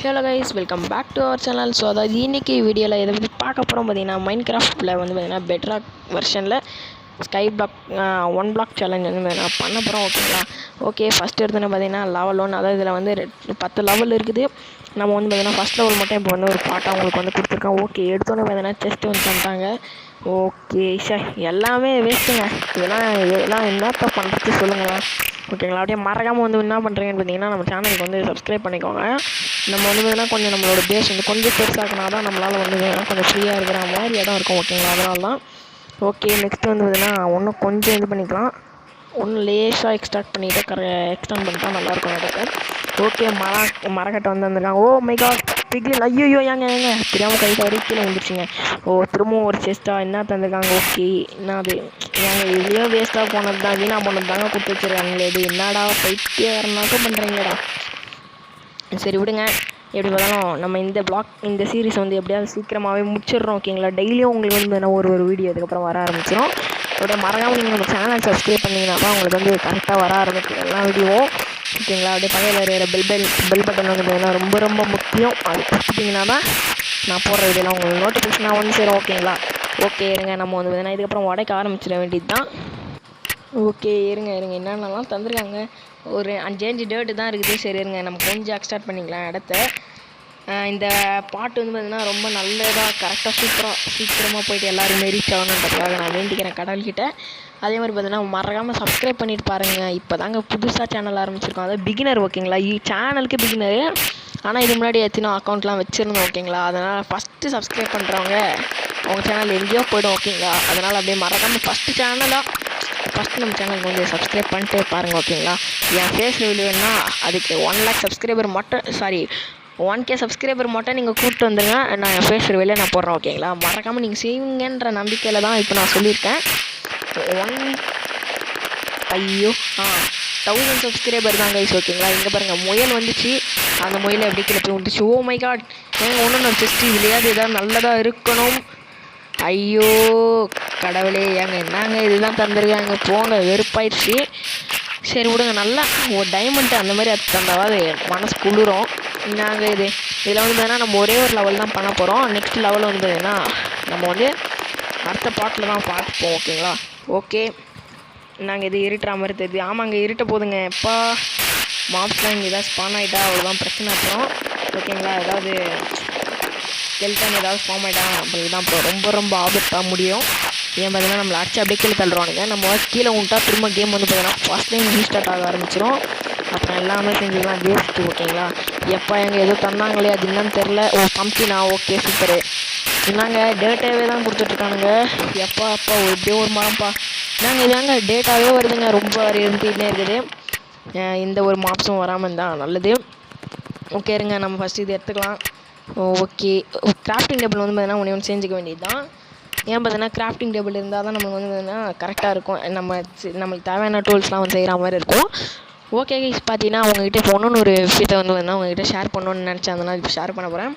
Hello guys, welcome back to our channel. So அதாவது இன்றைக்கி வீடியோவில் எதை பற்றி பார்க்க போகிறோம் பார்த்தீங்கன்னா, மைன்கிராஃப்ட்டில் வந்து பார்த்தீங்கன்னா பெட்ராக் வெர்ஷனில் ஸ்கை பிளாக் 1 பிளாக் சேலஞ்ச் வந்து நான் பண்ண போகிறோம். ஓகேங்களா? ஓகே, ஃபஸ்ட்டு எடுத்துன்னு பார்த்தீங்கன்னா லெவல் 1. அதாவது இதில் வந்து 10 லெவல் இருக்குது. நம்ம வந்து பார்த்தீங்கன்னா ஃபஸ்ட் லெவல் மட்டும் இப்போ வந்து ஒரு பாட்டாக உங்களுக்கு வந்து கொடுத்துருக்கோம். ஓகே, எடுத்தோன்னே பார்த்தீங்கன்னா செஸ்ட்டு வந்து பண்ணிட்டாங்க. ஓகே சார், எல்லாமே வேஸ்ட்டுங்க. இதெல்லாம் என்னத்த பண்ணுறது சொல்லுங்கள். ஓகேங்களா? அப்படியே மறக்காமல் வந்து என்ன பண்ணுறீங்கன்னு பார்த்தீங்கன்னா, நம்ம சேனலுக்கு வந்து சப்ஸ்கிரைப் பண்ணிக்கோங்க. நம்ம வந்து பார்த்தீங்கன்னா கொஞ்சம் நம்மளோட பேஸ் வந்து கொஞ்சம் பெருசாக்கினா தான் நம்மளால் வந்து கொஞ்சம் ஃப்ரீயாக இருக்கிற மாதிரி இடம் இருக்கும். ஓகேங்களா? அதனால தான். ஓகே, நெக்ஸ்ட்டு வந்து பார்த்தீங்கன்னா இன்னும் கொஞ்சம் இது பண்ணிக்கலாம். ஒன்றும் லேஸாக எக்ஸ்ட்ராக்ட் பண்ணிவிட்டு எக்ஸ்டெண்ட் பண்ணிட்டா நல்லாயிருக்கும் இடத்துக்கு. ஓகே, மரக்கட்டை வந்து வந்திருக்காங்க. ஓ மை காட், பிக்லின்! ஐயோ ஏங்க தெரியாமல் கை தவறி கீழே வந்துருச்சுங்க. திரும்பவும் ஒரு செஸ்ட்டாக என்ன தந்துருக்காங்க. ஓகே, என்ன அது ஏங்க இதுலேயும் வேஸ்ட்டாக போனது தான், வீணாக போனது தாங்க கொடுத்து வச்சுருக்காங்களே. இது என்னடா பைத்தியக்காரனாக்க பண்ணுறீங்கடா. சரி விடுங்க, எப்படி பார்த்தாலும் நம்ம இந்த சீரீஸ் வந்து எப்படியாவது சீக்கிரமாகவே முடிச்சிடுறோம். ஓகேங்களா? டெய்லியும் உங்களுக்கு வந்து ஒரு வீடியோ இதுக்கப்புறம் வர ஆரம்பிச்சிடும். அப்படியே மறக்காமல் நீங்கள் நம்ம சேனல் சப்ஸ்கிரைப் பண்ணிங்கன்னா தான் உங்களுக்கு வந்து கரெக்டாக வர ஆரம்பிக்கும் எல்லா வீடியோவும். ஓகேங்களா? அப்படியே பகையில் இருக்கிற பெல் பட்டன் வந்து பார்த்தீங்கன்னா ரொம்ப முக்கியம். அது கொடுத்துட்டிங்கன்னா தான் நான் போடுற வீடியோலாம் உங்களுக்கு நோட்டிஃபிகேஷனாக வந்து சேரும். ஓகேங்களா? ஓகே இருங்க, நம்ம வந்து பார்த்தீங்கன்னா இதுக்கப்புறம் உடைக்க ஆரம்பிச்சிட வேண்டியது தான். ஓகே இருங்க என்னென்னலாம் தந்துருக்காங்க. ஒரு 5 டேட்டு தான் இருக்குது. சரி இருங்க, நம்ம கொஞ்சம் எக்ஸ்டார்ட் பண்ணிக்கலாம் இடத்த. இந்த பாட்டு வந்து பார்த்திங்கன்னா ரொம்ப நல்லதாக கரெக்டாக சீக்கிரமாக போயிட்டு எல்லாருமே ரீச் ஆகணுன்றதுக்காக நான் வேண்டிக்கிறேன் கடவுள்கிட்ட. அதே மாதிரி பார்த்தீங்கன்னா மறக்காமல் சப்ஸ்கிரைப் பண்ணிட்டு பாருங்கள். இப்போ தாங்க புதுசாக சேனல் ஆரம்பிச்சிருக்கோம். அதாவது பிகினர். ஓகேங்களா? சேனலுக்கு பிகினரு, ஆனால் இது முன்னாடி எத்தனை அக்கௌண்ட்லாம் வச்சுருந்தோம். ஓகேங்களா? அதனால் ஃபஸ்ட்டு சப்ஸ்கிரைப் பண்ணுறவங்க அவங்க சேனல் எங்கேயோ போய்டும். ஓகேங்களா? அதனால் அப்படியே மறக்காமல் ஃபஸ்ட்டு நம்ம சேனலுக்கு வந்து சப்ஸ்கிரைப் பண்ணிட்டு பாருங்கள். ஓகேங்களா? என் ஃபேஸ் ரிவ்யூ வேணுன்னா அதுக்கு 1 lakh சப்ஸ்கிரைபர் மட்டும் 1K சப்ஸ்கிரைபர் மட்டும் நீங்கள் கூப்பிட்டு வந்துடுங்க. நான் என் ஃபேஸ் ரிவ்யூவில் நான் போடுறேன். ஓகேங்களா? மறக்காமல் நீங்கள் செய்வீங்கன்ற நம்பிக்கையில் தான் இப்போ நான் சொல்லியிருக்கேன். 1000 சப்ஸ்கிரைபர் தான் கைஸ். ஓகேங்களா? இங்கே பாருங்கள், முயல் வந்துச்சு. அந்த முயலை எப்படி கீழே போய் வந்துச்சு. ஓ மை காட், ஒன்றும் ஜஸ்ட் இதுலையாவது ஏதாவது நல்லதாக இருக்கணும். ஐயோ கடவுளே, என்னங்க இதுதான் தந்துருக்காங்க. போங்க, வெறுப்பாயிடுச்சு. சரி விடுங்க, நல்லா ஒரு டைமண்ட் அந்த மாதிரி அது தந்தாவது மனசு குளிரும். நாங்கள் இதில் வந்து பார்த்தீங்கன்னா நம்ம ஒரே ஒரு லெவல் தான் பண்ண போகிறோம். நெக்ஸ்ட் லெவலில் வந்து பார்த்தீங்கன்னா நம்ம வந்து அடுத்த பாட்டில் தான் பார்த்துப்போம். ஓகேங்களா? ஓகே, நாங்கள் இது இருட்டுற மாதிரி தெரியுது. ஆமாங்க, இருட்ட போதுங்க. எப்போ மாப்ஸ்லாம் இங்கே ஏதாவது ஸ்பான் ஆகிட்டா அவ்வளோதான் பிரச்சனை. அப்புறம் ஓகேங்களா, ஏதாவது ஸ்கெல்டன் ஏதாவது ஃபார்ம் ஆகிட்டாங்க அப்படி தான் இப்போ ரொம்ப ஆபத்தாக முடியும். ஏன் பார்த்தீங்கன்னா நம்மளை அடிச்சு அப்படியே கீழே தள்ளுவானுங்க. நம்ம கீழே விட்டா திரும்ப கேம் வந்து பார்த்தீங்கன்னா ஃபஸ்ட் டைம் ரீஸ்டார்ட் ஆக ஆரம்பிச்சிடும். அப்புறம் எல்லாமே செஞ்சதுலாம் வேஸ்ட்டு. ஓகேங்களா? எப்போ எங்கே ஏதோ தந்தாங்களே, அது என்னன்னு தெரில. பம்ப்கினா ஓகே சூப்பரு. என்னங்க டேட்டாவே தான் கொடுத்துட்ருக்கானுங்க. எப்போ எப்படியோ ஒரு மரம்ப்பா. நாங்கள் இதாங்க டேட்டாவே வருதுங்க. ரொம்ப இருந்துகிட்டே இருக்குது. இந்த ஒரு மாப்ஸும் வராமல் இருந்தால் நல்லது. ஓகே இருங்க, நம்ம ஃபஸ்ட்டு இது எடுத்துக்கலாம். ஓகே, கிராஃப்டிங் டேபிள் வந்து பார்த்தீங்கன்னா ஒன்று செஞ்சுக்க வேண்டியது தான். ஏன் பார்த்தீங்கன்னா கிராஃப்டிங் டேபிள் இருந்தால் தான் நம்மளுக்கு வந்து பார்த்தீங்கன்னா கரெக்டாக இருக்கும். நம்மளுக்கு தேவையான டூல்ஸ்லாம் வந்து செய்கிற மாதிரி இருக்கும். ஓகே கைஸ், பார்த்தீங்கன்னா உங்கள்கிட்ட இப்போ ஒன்று ஒரு விஷயத்தை வந்து பார்த்தீங்கன்னா உங்கள்கிட்ட ஷேர் பண்ணணுன்னு நினச்சேன். அதனால் இப்போ ஷேர் பண்ண போகிறேன்.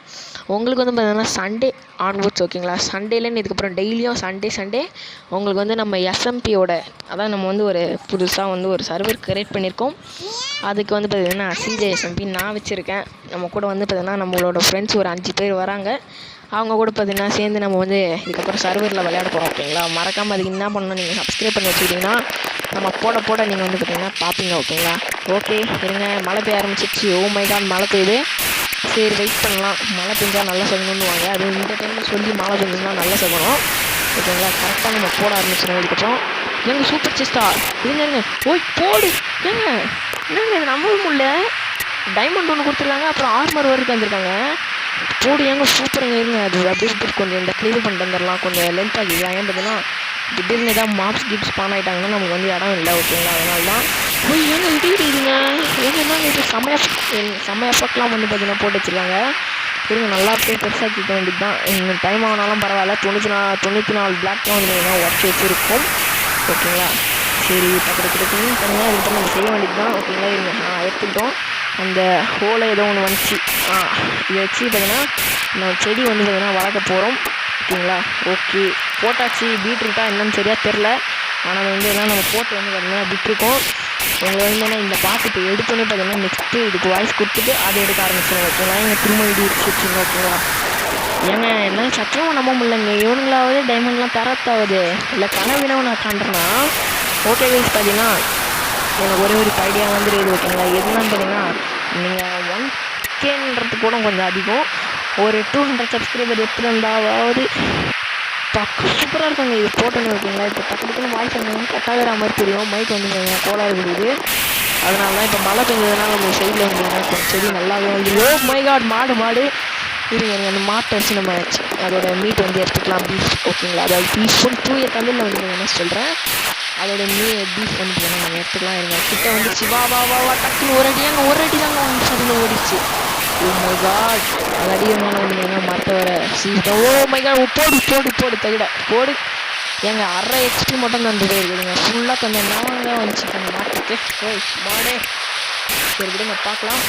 உங்களுக்கு வந்து பார்த்தீங்கன்னா சண்டே ஆன்வர்ட்ஸ். ஓகேங்களா? சண்டேலேருந்து இதுக்கப்புறம் டெய்லியும் சண்டே உங்களுக்கு வந்து நம்ம எஸ்எம்பியோட அதான் நம்ம வந்து ஒரு புதுசாக வந்து ஒரு சர்வர் கிரியேட் பண்ணியிருக்கோம். அதுக்கு வந்து பார்த்தீங்கன்னா CJSMP நான் வச்சுருக்கேன். நம்ம கூட வந்து பார்த்தீங்கன்னா நம்மளோட ஃப்ரெண்ட்ஸ் ஒரு 5 பேர் வராங்க. அவங்க கூட பார்த்தீங்கன்னா சேர்ந்து நம்ம வந்து இதுக்கப்புறம் சர்வரில் விளையாட போகிறோம். ஓகேங்களா? மறக்காமல் அதுக்கு என்ன பண்ணணும், நீங்கள் சப்ஸ்கிரைப் பண்ணி வச்சுக்கிட்டிங்கன்னா நம்ம போட நீங்கள் வந்து பார்த்தீங்கன்னா பார்ப்பீங்க. ஓகேங்களா? ஓகே இருங்க, மழை பெய்ய ஆரம்பிச்சிச்சு. ஓ மை காட், மழை பெய்யுது. சரி வெயிட் பண்ணலாம். மழை பெஞ்சால் நல்லா சொல்லணுன்னுவாங்க. அது இந்த டைமில் சொல்லி மழை பெஞ்சுன்னா நல்லா சொல்லணும். ஓகேங்களா? கரெக்டாக நம்ம போட ஆரம்பிச்சிடும். இதுக்கப்புறம் எங்க சூப்பர் செஸ்டா இருங்க ஓய் போடு. என்னங்க இது நம்ப முடியல. டைமண்ட் ஒன்று கொடுத்துருக்காங்க, அப்புறம் ஆர்மர் வரைக்கும் தந்துருக்காங்க. போடு ஏங்க சூப்பருங்க. இருங்க அது அப்படியே கொஞ்சம் இந்த கிளியர் பண்ணிட்டு வந்துடலாம். கொஞ்சம் லென்த் ஆகிடலாம். ஏன் பார்த்தீங்கன்னா திடீர்னு ஏதாவது மாப்ஸ் கிப்ஸ் பான் ஆகிட்டாங்கன்னா நமக்கு வந்து இடம் இல்லை. ஓகேங்களா? அதனால தான் போய் ஏங்க இடிக்குதுங்க. என்னங்க இது செம்ம எஃபெக்ட்லாம் வந்து பார்த்தீங்கன்னா போட்டு வச்சுருக்காங்க. இருங்க நல்லா பெருசாக கேட்க வேண்டியது தான். இன்னும் டைம் ஆனாலும் பரவாயில்ல. 94 பிளாக்லாம் வந்து பார்த்தீங்கன்னா உடச்சி வச்சுருக்கோம். ஓகேங்களா? சரி டக்குன்னு தனியாக இது பண்ணி நம்ம செய்ய வேண்டியது தான். ஓகேங்களா? இருங்க எடுத்துக்கிட்டோம். அந்த ஹோலை ஏதோ ஒன்று வந்துச்சு. இதை வச்சு பார்த்தீங்கன்னா நம்ம செடி வந்து பார்த்தீங்கன்னா வளர்க்க போகிறோம். ஓகேங்களா? ஓகே போட்டாச்சு. பீட்ரூட்டா என்னன்னு சரியாக தெரில, ஆனால் வந்து எல்லாம் நம்ம போட்டு வந்து பார்த்தீங்கன்னா விட்டுருக்கோம். உங்களை வந்து இந்த பாட்டு இப்போ எடுத்தோன்னே பார்த்தீங்கன்னா நெக்ஸ்ட்டு இதுக்கு வாய்ஸ் கொடுத்துட்டு அதை எடுக்க ஆரம்பிச்சிடும் ஓகேங்களா. எங்கள் திரும்ப இடி வச்சுருச்சுங்க ஓகேங்களா. ஏங்க என்ன சத்தியமாக நம்ப முடியலங்க, இவனுங்களாவது டைமண்ட்லாம் தரத்தாகுது இல்லை கனவினவு நான் காண்றேன்னா. ஓகே கைஸ் பார்த்தீங்கன்னா எனக்கு ஒரே ஒரு ஐடியா வந்துடுது ஓகேங்களா. எதுனான்னு பார்த்தீங்கன்னா நீங்கள் 1Kன்றது கூட கொஞ்சம் அதிகம், ஒரு 200 சப்ஸ்கிரைபர் எப்படி இருந்தாவது பக்கம் சூப்பராக இருக்குங்க இது போட்டோன்னு ஓகேங்களா. இப்போ டக்குன்னு வாய்ஸ் வந்து கட்டாகிற மாதிரி தெரியும், மைக் வந்து கொஞ்சம் கோளாறு கொடுக்குது. அதனால தான் இப்போ மழை பெஞ்சதுனால நம்ம சைடில் வந்தீங்கன்னா கொஞ்சம் செடி நல்லாவே வந்து ஓ மை காட் மாடு இருங்க அந்த மாட்டை வச்சு நம்ம அதோட மீட் வந்து எடுத்துக்கலாம் பீஃப் ஓகேங்களா. அதாவது பீஃப் தூய தமிழில் வந்து என்ன சொல்கிறேன், அதோட பீஃப் வந்து நம்ம எடுத்துக்கலாம். இருங்க கிட்ட வந்து சிவா வா வா வா டக்குன்னு ஒரு அடி தாங்க வந்துச்சு, அதில் ஓடிச்சு. ஓ மை காட் அது அடிக்கிறதுனால வந்து மரத்தை வர சீக்கிரம் ஓ மை காட் போடு தவிட போடு. எங்க அரை எக்ஸ்பி மட்டும் தந்துட்டே இருக்குதுங்க, ஃபுல்லாக தந்த நாங்க வந்துச்சு அந்த மாட்டுக்கு. ஓய் மாடே சரி விடுங்க பார்க்கலாம்.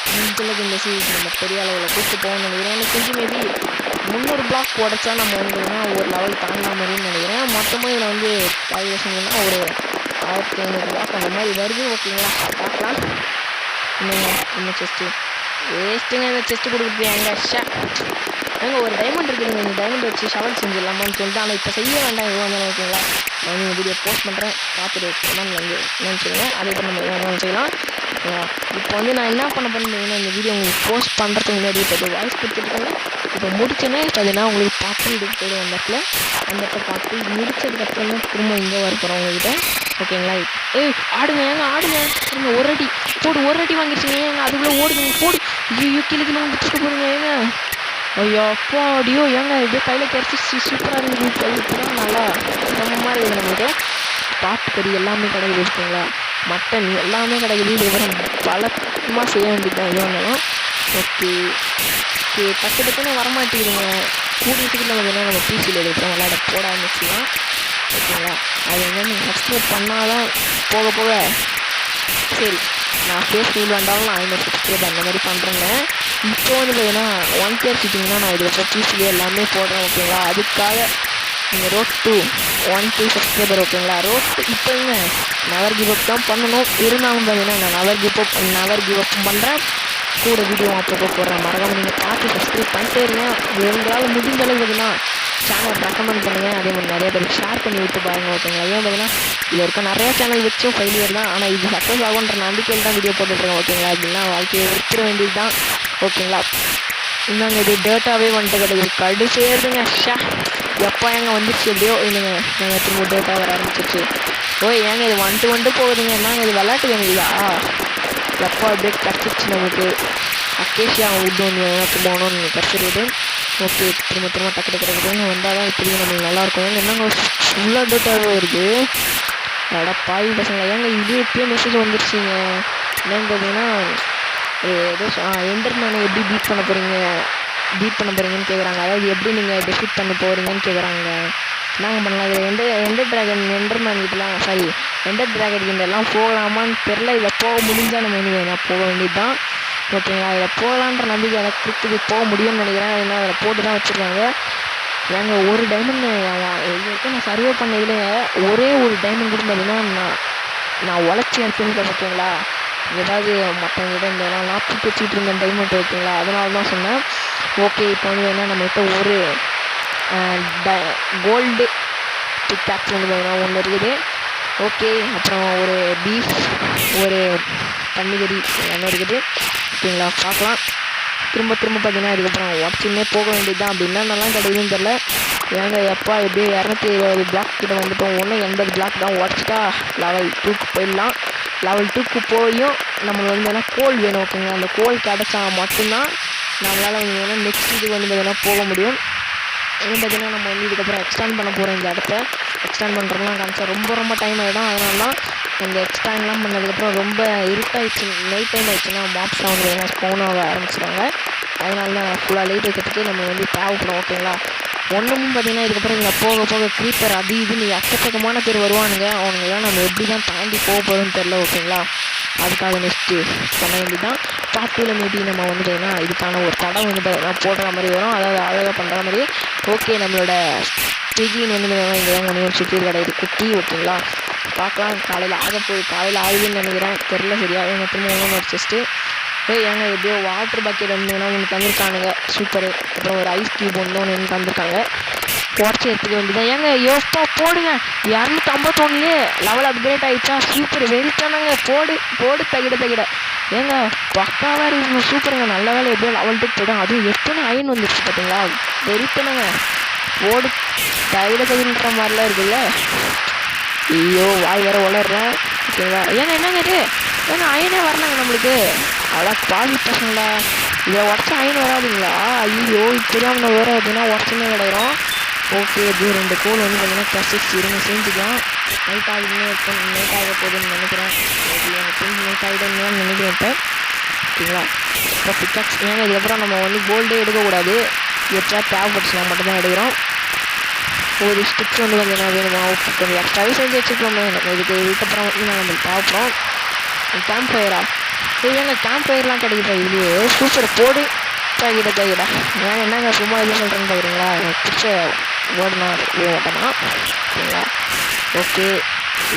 முடிஞ்சளவுக்கு இந்த சீரீஸ் நம்ம பெரிய அளவில் கூப்பிட்டு போகணும்னு நினைக்கிறேன். எனக்கு கொஞ்சம் மேபி 300 பிளாக் உடச்சா நம்ம வந்துன்னா ஒரு லெவல் தாண்டின மாதிரின்னு நினைக்கிறேன். மொத்தமாக இதில் வந்து 5 வருஷம்னா ஒரு 1500 பிளாக் அந்த மாதிரி வருது ஓகேங்களா. பார்க்கலாம். இன்னும் செஸ்ட்டு வேஸ்ட்டுங்க, இந்த செஸ்ட்டு கொடுக்குறது எங்க ஷா ஏங்க ஒரு டைமண்ட் இருக்குதுங்க, இந்த டைமண்ட் வச்சு ஷவல் செஞ்சிடலாமான்னு சொல்லிட்டு. ஆனால் இப்போ செய்ய வேண்டாம் எதுவும் வந்தாலும் ஓகேங்களா. நான் இந்த வீடியோ போஸ்ட் பண்ணுறேன், பார்த்துட்டு கமெண்ட்ல வந்து என்னன்னு சொல்லுங்கள். அதே போல் நம்ம எதாவது செய்யலாம். இப்போ வந்து நான் என்ன பண்ண போறேன்னா இந்த வீடியோ உங்களுக்கு போஸ்ட் பண்ணுறதுக்கு முன்னாடி இப்போ வாய்ஸ் கொடுத்துருக்கேன். இப்போ முடிச்சோன்னே பார்த்தீங்கன்னா உங்களுக்கு பார்த்து இதுக்கு போய்டும் அந்த இடத்துல பார்த்து முடிச்சதுக்கப்புறம் தான் திரும்ப இங்கே வர போகிறோம் உங்ககிட்ட ஓகேங்களா. ஆடுங்க ஏங்க ஒரு அடி வாங்கிடுச்சுங்க ஏங்க, அதுக்குள்ளே ஓடுங்க போடு. ஐயோ கீழே வந்துட்டு போடுங்க ஏங்க. ஐயோ அப்பா அடியோ ஏங்க இப்படியே கையில் கிடச்சி சூப்பராக இருக்குது. இப்போதான் நல்லா நம்ம மாதிரி இருக்குது நம்மளுக்கு. பாட்டுக்கறி எல்லாமே கிடைக்குது ஓகேங்களா, மட்டன் எல்லாமே கிடைக்குது. இது பழக்கமாக செய்ய வேண்டியது தான் எதுவும். ஓகே டக்குன்னு வரமாட்டேங்குதுங்க. கூட்டிகிட்டு பார்த்தீங்கன்னா நம்ம பிசியில் இருக்கிறோம் விளையாட போட ஆரம்பிச்சுலாம் ஓகேங்களா. அது என்னென்னு சப்ஸ்கிரைப் பண்ணால் தான் போக சரி நான் ஃபேஸ் ரீல் வேண்டாலும் நான் 500 சப்ஸ்கிரைப் அந்த மாதிரி பண்ணுறேங்க. இப்போ வந்து பார்த்தீங்கன்னா 1K வச்சுட்டிங்கன்னா நான் இதில் பிசிலே எல்லாமே போடுறேன் ஓகேங்களா. அதுக்காக நீங்கள் ரோட் டு 1K சப்ஸ்கிரைபர் ஓகேங்களா. இப்போ நவர் கிவ் அப் தான் பண்ணணும். இருந்தாலும் பார்த்தீங்கன்னா நான் நவர் கிவ் அப் பண்ணுறேன். கூட வீடியோ அப்பப்போ போடுறேன். மறக்காமல் நீங்கள் பார்த்து சப்ஸ்கிரைப் பண்ணிட்டே இருங்க. உங்களால் முடிஞ்ச அளவு பார்த்தீங்கன்னா சேனல் ரெக்கமெண்ட் பண்ணுங்கள். அதே மாதிரி நிறைய பேருக்கு ஷேர் பண்ணி விட்டு பாருங்கள் ஓகேங்களா. ஏன் பார்த்தீங்கன்னா இது வரைக்கும் நிறையா சேனல் வச்சும் ஃபெயிலியர் தான், ஆனால் இது சக்ஸஸ் ஆகுன்ற நம்பிக்கையில் தான் வீடியோ போட்டுட்ருக்கேன் ஓகேங்களா. அப்படின்னா வாழ்க்கையை விற்கிற வேண்டியது தான் ஓகேங்களா. இந்தாங்க இது டேட்டாவே வந்துட்டு கிடைக்குது, கடுசேருதுங்க ஷா. எப்போ ஏங்க வந்துடுச்சு எப்படியோ இல்லைங்க நாங்கள் திரும்ப டேட்டா வர ஆரம்பிச்சிருச்சு. ஓய் ஏங்க இது வந்துட்டு போகுதுங்க, நாங்கள் இது விளையாட்டு வேண்டியதா எப்போ அப்படியே கிடச்சிருச்சு நமக்கு. அக்கேஷியா உட்டு வந்து போகணும்னு நீங்கள் கிடச்சிருக்குது. ஓகே திரும்ப டக்குன்னு வந்தால் தான் இப்படி நம்மளுக்கு நல்லாயிருக்கும். ஏங்க என்னங்க ஃபுல்லாக டேட்டாவே வருது. அட பாய் பசங்களா ஏங்க இது எப்படியோ மெசேஜ் வந்துருச்சுங்க. என்னன்னு பார்த்தீங்கன்னா ஏதோ எண்டர்மேனை எப்படி பீட் பண்ண போகிறீங்கன்னு கேட்குறாங்க. அதாவது எப்படி நீங்கள் டெஃபிட் பண்ண போகிறீங்கன்னு கேட்குறாங்க. நாங்கள் பண்ணலாம் இதில் எண்டர் ட்ராகன் கிட்டலாம் எண்டர் ட்ராகன் கிட்டலாம் போகலாமான்னு தெரில. இதில் போக முடிஞ்சால் நம்ம என்ன போக வேண்டியது தான் ஓகேங்களா. இதில் போகலான்ற நம்பிக்கை எனக்கு இருக்குது, போக முடியும்னு நினைக்கிறேன். ஏன்னா அதில் போட்டு தான் வச்சுருக்காங்க. ஏங்க ஒரு டைமண்ட் இது வரைக்கும் நான் சர்வே பண்ணதில் ஒரே ஒரு டைமண்ட் கூட பார்த்தீங்கன்னா நான் உழைச்சி எடுத்துருக்கேன் ஓகேங்களா. ஏதாவது மற்றவங்கிட்ட இந்த நாற்பத்தி வச்சுக்கிட்டு இருந்தேன் டைமண்ட் ஓகேங்களா. அதனால தான் சொன்னேன். ஓகே இப்போ வந்து என்ன நம்மகிட்ட ஒரு கோல்டு பிக்காக்ஸ் வந்து பார்த்தீங்கன்னா ஒன்று இருக்குது ஓகே. அப்புறம் ஒரு பீஃப் ஒரு பன்னிக்கறி ஒன்று இருக்குது ஓகேங்களா. பார்க்கலாம் திரும்ப பார்த்தீங்கன்னா இதுக்கப்புறம் உடச்சுன்னே போக வேண்டியது தான். அப்படின்னா நல்லா கிடைக்குதுன்னு தெரில. ஏங்க எப்பா எப்படியோ 220 பிளாக் கிட்ட வந்துட்டோம். 80 பிளாக் தான் உடச்சிட்டா லெவல் 2க்கு போயிடலாம். லெவல் 2க்கு போயும் நம்மளுக்கு வந்து என்ன கோல் வேணும் ஓகேங்களா. அந்த கோல் கிடச்சா மட்டும்தான் நம்மளால் வந்து வேணும் நெக்ஸ்ட் இதுக்கு வந்து பார்த்தீங்கன்னா போக முடியும். இன்னும் பார்த்தீங்கன்னா நம்ம வந்து இதுக்கப்புறம் எக்ஸ்டெண்ட் பண்ண போகிறோம். இந்த இடத்த எக்ஸ்டெண்ட் பண்ணுறதுலாம் காமிச்சா ரொம்ப டைம் ஆகிடும். அதனால தான் இந்த எக்ஸ்டெண்ட்லாம் பண்ணதுக்கப்புறம் ரொம்ப இருட்டாயிடுச்சு, நைட் டைம் ஆகிடுச்சுன்னா மாப்ஸ்லாம் வந்து எல்லாம் ஸ்போன் ஆக ஆரம்பிச்சிடுவாங்க. அதனால தான் ஃபுல்லாக லைட் வைக்கிறதுக்கு நம்ம வந்து தேவைப்படும் ஓகேங்களா. ஒன்றும் பார்த்தீங்கன்னா இதுக்கப்புறம் இங்கே போக க்ரீப்பர் அது இதுன்னு எக்கச்சக்கமான பேர் வருவானுங்க. அவனுங்கெல்லாம் நம்ம எப்படி தான் தாண்டி போக போகிறோன்னு தெரில ஓகேங்களா. அதுக்காக நெக்ஸ்ட்டு பண்ண வேண்டியதான். பார்ட் 2ல மேபி நம்ம வந்து பார்த்தீங்கன்னா இதுக்கான ஒரு தடம் வந்து பார்த்தீங்கன்னா போடுற மாதிரி வரும், அதாவது அழகாக பண்ணுற மாதிரி. ஓகே நம்மளோட பிகின் வந்து இங்கே தான் ஒன்று சுற்றி கிடையாது குட்டி ஓகேங்களா. பார்க்கலாம். காலையில் காலையில் ஆகுதுன்னு நினைக்கிறேன், தெரில சரியா. எங்கள் திரும்ப இன்னொரு செஸ்ட்டு. ஏங்க எப்படியோ வாட்டர் பக்கெட் ஒன்றுனா ஒன்று தந்திருக்கானுங்க, சூப்பரு. அப்புறம் ஒரு ஐஸ் க்யூப் ஒன்று தந்திருக்காங்க, உடச்சி எடுத்துக்க வேண்டியதான். ஏங்க யோப்பா போடுங்க, 251 லெவல் அப்கிரேட் ஆகிடுச்சா, சூப்பர் வெறித்தானாங்க. போடு தகிட ஏங்க பக்காவாக இருக்குங்க, சூப்பருங்க. நல்ல வேலை எப்படியோ லெவல் 2 போய்டும். அதுவும் எத்தனை அயன் வந்துருச்சு பார்த்தீங்களா, வெறித்தானுங்க. போடு தகிடன்ற மாதிரிலாம் இருக்குல்ல. ஐயோ வாய் வேற வளர்றேன், ஓகேங்களா. என்னங்க இது, அயனே வரலாங்க நம்மளுக்கு. அவ்வளோ பாதி பசங்களா, இதை உடச்சா அயன் வராதுங்களா. ஐயோ தெரியாமல் வேறு அப்படின்னா உடச்சுமே கிடைக்கிறோம். ஓகே, எப்படியும் 2 கோல் பார்த்தீங்கன்னா +6 இருங்க செஞ்சுக்கலாம். நைட் ஆக போகுதுன்னு நினைக்கிறேன். ஓகே, எனக்கு நைட் ஆகிடுன்னு நினைக்கிறேன் இப்போ, ஓகேங்களா. இப்போ பிக்காக்ஸ் ஏன்னா இதுக்கப்புறம் நம்ம கோல்டே எடுக்கக்கூடாது, எப்படியா தேவைப்பட்டுச்சுனா மட்டும்தான் எடுக்கிறோம். ஒரு ஸ்டிச் பார்த்தீங்கன்னா வேணுமா, ஓகே கொஞ்சம் எக்ஸ்ட்ராவே செஞ்சு வச்சுக்கலாமே. இதுக்கப்புறம் நம்மளுக்கு தேவைப்படும். கேம்ப் ஃபயரா, ஏங்க கேம்ப் ஃபயர்லாம் கிடைக்குதா இதுலேயே, சூப்பர். போடு தகிட ஏன் என்னங்க சும்மா இது சொல்கிறேன்னு பார்க்குறீங்களா, எனக்கு பிடிச்ச வேர்டுனா மாட்டேன்னா, ஓகேங்களா. ஓகே,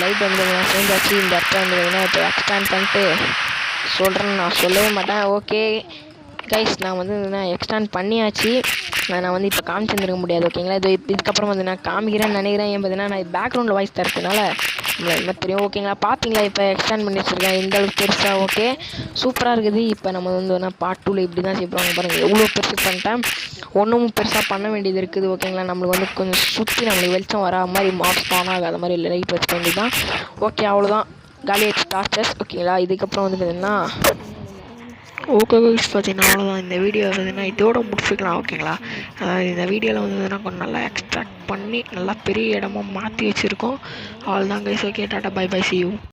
லைட் சேர்ந்தாச்சு. இந்த இடத்துல இப்போ எக்ஸ்பேண்ட் பண்ணிட்டு சொல்கிறேன்னு நான் சொல்லவே மாட்டேன். ஓகே கைஸ், நான் எக்ஸ்டெண்ட் பண்ணியாச்சு. நான் இப்போ காமிச்சிருந்துருக்க முடியாது, ஓகேங்களா. இதுக்கப்புறம் நான் காமிக்கிறேன்னு நினைக்கிறேன். ஏன் பார்த்தீங்கன்னா நான் பேக்ரவுண்டில் வாய்ஸ் தரதுனால என்ன தெரியும், ஓகேங்களா. பார்த்தீங்களா இப்போ எக்ஸ்டெண்ட் பண்ணி வச்சுருக்கேன் இந்த அளவுக்கு பெருசாக. ஓகே, சூப்பராக இருக்குது. இப்போ நம்ம பார்ட் 2ல் இப்படி தான் செய்வாங்க பாருங்கள், எவ்வளோ பெருசு பண்ணிட்டேன். ஒன்றும் பெருசாக பண்ண வேண்டியது இருக்குது, ஓகேங்களா. நம்மளுக்கு கொஞ்சம் சுற்றி நம்மளுக்கு வெளிச்சம் வரா மாதிரி மாப்ஸ் ஸ்பான் ஆகாத மாதிரி லைட் வச்சுக்க வேண்டியது தான். ஓகே, அவ்வளோதான், காலியாச்சு டார்ச்சர்ஸ், ஓகேங்களா. இதுக்கப்புறம் பார்த்தீங்கன்னா ஓகே கைஸ், பார்த்தீங்கன்னா அவ்வளோதான். இந்த வீடியோ பார்த்தீங்கன்னா இதோட முடிச்சுக்கலாம், ஓகேங்களா. அதாவது இந்த வீடியோவில் கொஞ்சம் நல்லா எக்ஸ்ட்ராக்ட் பண்ணி நல்லா பெரிய இடமா மாற்றி வச்சுருக்கோம். அவ்வளோதான் guys. Okay, tata bye bye, see you.